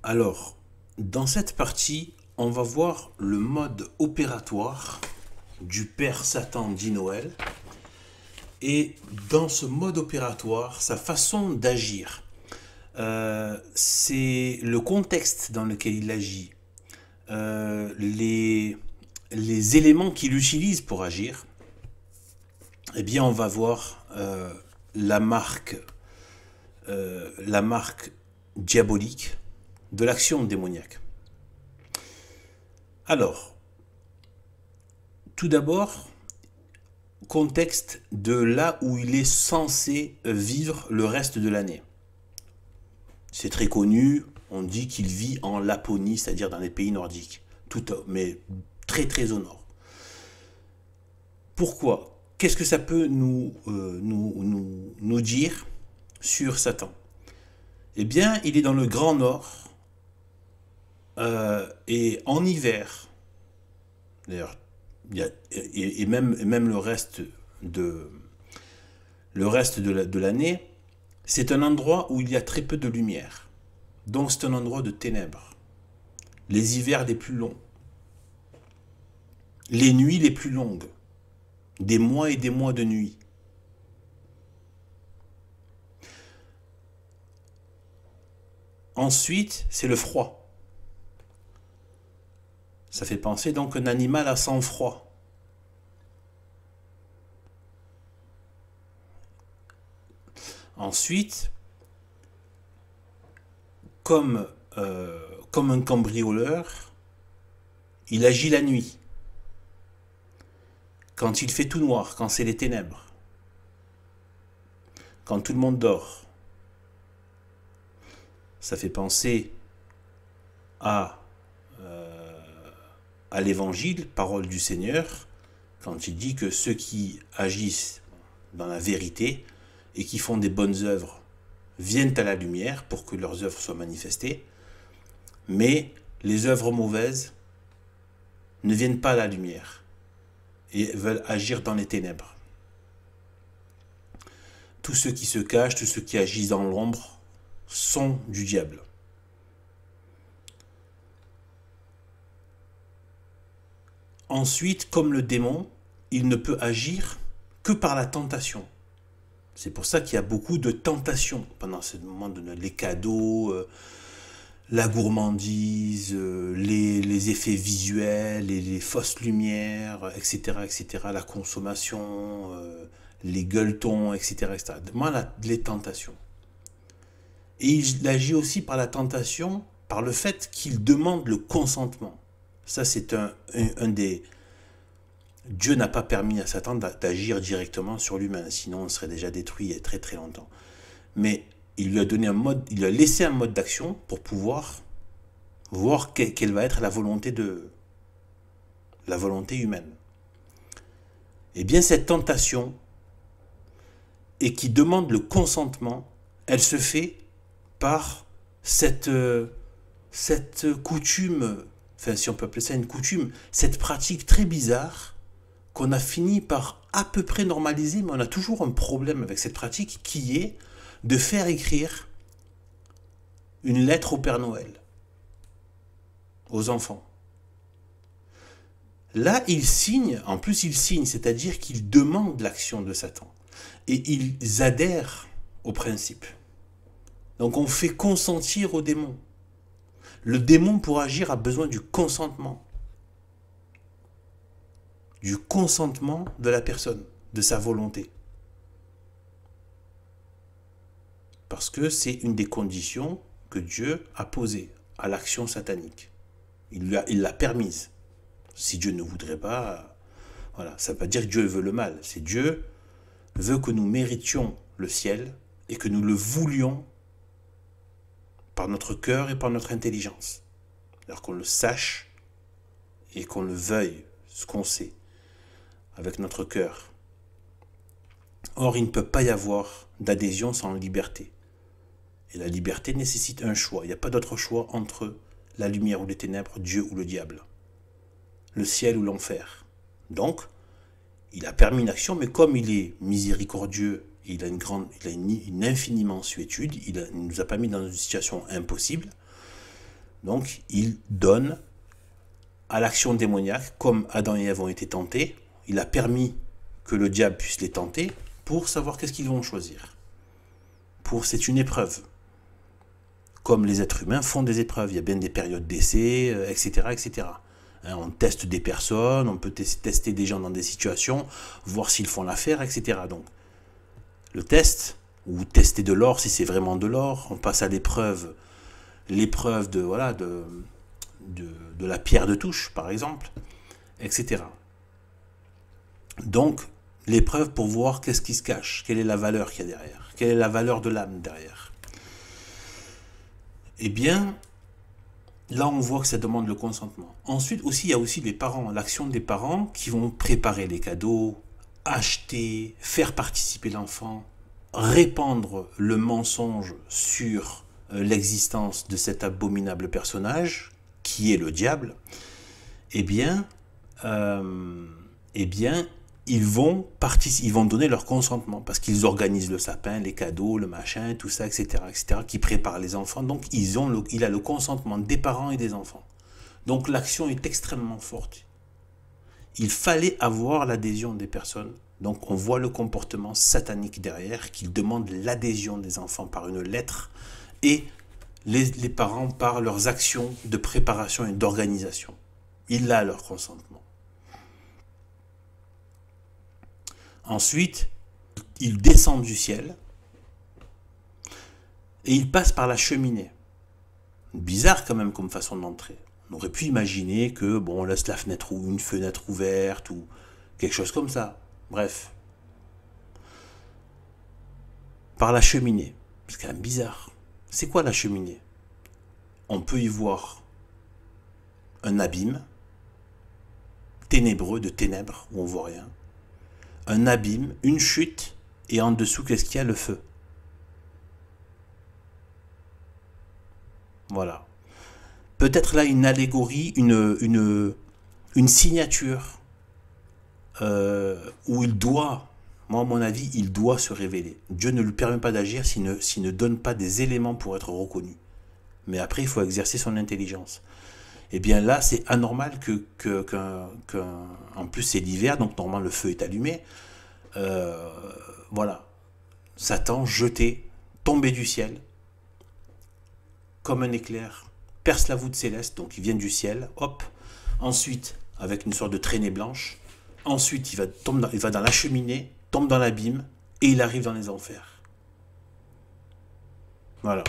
Alors, dans cette partie, on va voir le mode opératoire du Père Satan dit Noël. Et dans ce mode opératoire, sa façon d'agir, c'est le contexte dans lequel il agit, les éléments qu'il utilise pour agir. Eh bien, on va voir la marque diabolique de l'action démoniaque. Alors, tout d'abord, contexte de là où il est censé vivre le reste de l'année. C'est très connu, on dit qu'il vit en Laponie, c'est-à-dire dans les pays nordiques, mais très très au nord. Pourquoi? Qu'est-ce que ça peut nous dire sur Satan? Eh bien, il est dans le Grand Nord, et en hiver, d'ailleurs, et même le reste de l'année, c'est un endroit où il y a très peu de lumière. Donc c'est un endroit de ténèbres. Les hivers les plus longs, les nuits les plus longues, des mois et des mois de nuit. Ensuite, c'est le froid. Ça fait penser donc un animal à sang froid. Ensuite, comme un cambrioleur, il agit la nuit. Quand il fait tout noir, quand c'est les ténèbres. Quand tout le monde dort. Ça fait penser à l'évangile, parole du Seigneur, quand il dit que ceux qui agissent dans la vérité et qui font des bonnes œuvres viennent à la lumière pour que leurs œuvres soient manifestées, mais les œuvres mauvaises ne viennent pas à la lumière et veulent agir dans les ténèbres. Tous ceux qui se cachent, tous ceux qui agissent dans l'ombre sont du diable. Ensuite, comme le démon, il ne peut agir que par la tentation. C'est pour ça qu'il y a beaucoup de tentations pendant ce moment de les cadeaux, la gourmandise, les effets visuels, les fausses lumières, etc., etc., la consommation, les gueuletons, etc., etc. Moi, les tentations. Et il agit aussi par la tentation, par le fait qu'il demande le consentement. Ça, c'est un des... Dieu n'a pas permis à Satan d'agir directement sur l'humain, sinon on serait déjà détruit il y a très très longtemps. Mais il lui a donné un mode, il lui a laissé un mode d'action pour pouvoir voir quelle va être la volonté humaine. Eh bien, cette tentation, et qui demande le consentement, elle se fait par cette coutume, enfin si on peut appeler ça une coutume, cette pratique très bizarre qu'on a fini par à peu près normaliser, mais on a toujours un problème avec cette pratique qui est de faire écrire une lettre au Père Noël, aux enfants. Là, ils signent, en plus ils signent, c'est-à-dire qu'ils demandent l'action de Satan. Et ils adhèrent au principe. Donc on fait consentir au démon. Le démon, pour agir, a besoin du consentement. Du consentement de la personne, de sa volonté. Parce que c'est une des conditions que Dieu a posées à l'action satanique. Il l'a permise. Si Dieu ne voudrait pas, voilà, ça ne veut pas dire que Dieu veut le mal. C'est Dieu veut que nous méritions le ciel et que nous le voulions par notre cœur et par notre intelligence. Alors qu'on le sache et qu'on le veuille, ce qu'on sait, avec notre cœur. Or, il ne peut pas y avoir d'adhésion sans liberté. Et la liberté nécessite un choix. Il n'y a pas d'autre choix entre la lumière ou les ténèbres, Dieu ou le diable, le ciel ou l'enfer. Donc, il a permis une action, mais comme il est miséricordieux, il a une infinie mansuétude, il ne nous a pas mis dans une situation impossible, Donc, il donne à l'action démoniaque, comme Adam et Ève ont été tentés, il a permis que le diable puisse les tenter pour savoir qu'est-ce qu'ils vont choisir. C'est une épreuve. Comme les êtres humains font des épreuves, il y a bien des périodes d'essai, etc., etc. Hein, on teste des personnes, on peut tester des gens dans des situations, voir s'ils font l'affaire, etc. Donc, le test, ou tester de l'or si c'est vraiment de l'or, on passe à l'épreuve de, voilà, de la pierre de touche, par exemple, etc. Donc, l'épreuve pour voir qu'est-ce qui se cache, quelle est la valeur qu'il y a derrière, quelle est la valeur de l'âme derrière. Eh bien, là, on voit que ça demande le consentement. Ensuite, aussi, il y a aussi les parents, l'action des parents qui vont préparer les cadeaux, acheter, faire participer l'enfant, répandre le mensonge sur l'existence de cet abominable personnage, qui est le diable. Eh bien, ils vont donner leur consentement parce qu'ils organisent le sapin, les cadeaux, le machin, tout ça, etc., qui préparent les enfants. Donc, il a le consentement des parents et des enfants. Donc, l'action est extrêmement forte. Il fallait avoir l'adhésion des personnes. Donc, on voit le comportement satanique derrière, qu'il demande l'adhésion des enfants par une lettre et les parents par leurs actions de préparation et d'organisation. Il a leur consentement. Ensuite, il descend du ciel et il passe par la cheminée. Bizarre quand même comme façon d'entrer. On aurait pu imaginer que, bon, on laisse la fenêtre ou une fenêtre ouverte ou quelque chose comme ça. Bref. Par la cheminée. C'est quand même bizarre. C'est quoi la cheminée? On peut y voir un abîme ténébreux, de ténèbres, où on voit rien. Un abîme, une chute, et en dessous, qu'est-ce qu'il y a? Le feu. Voilà. Peut-être là une allégorie, une signature où il doit, moi à mon avis, il doit se révéler. Dieu ne lui permet pas d'agir s'il ne donne pas des éléments pour être reconnu. Mais après, il faut exercer son intelligence. Et bien là, c'est anormal en plus c'est l'hiver, donc normalement le feu est allumé. Voilà. Satan jeté, tombé du ciel, comme un éclair, perce la voûte céleste, donc il vient du ciel, hop. Ensuite, avec une sorte de traînée blanche, ensuite il va dans la cheminée, tombe dans l'abîme, et il arrive dans les enfers. Voilà.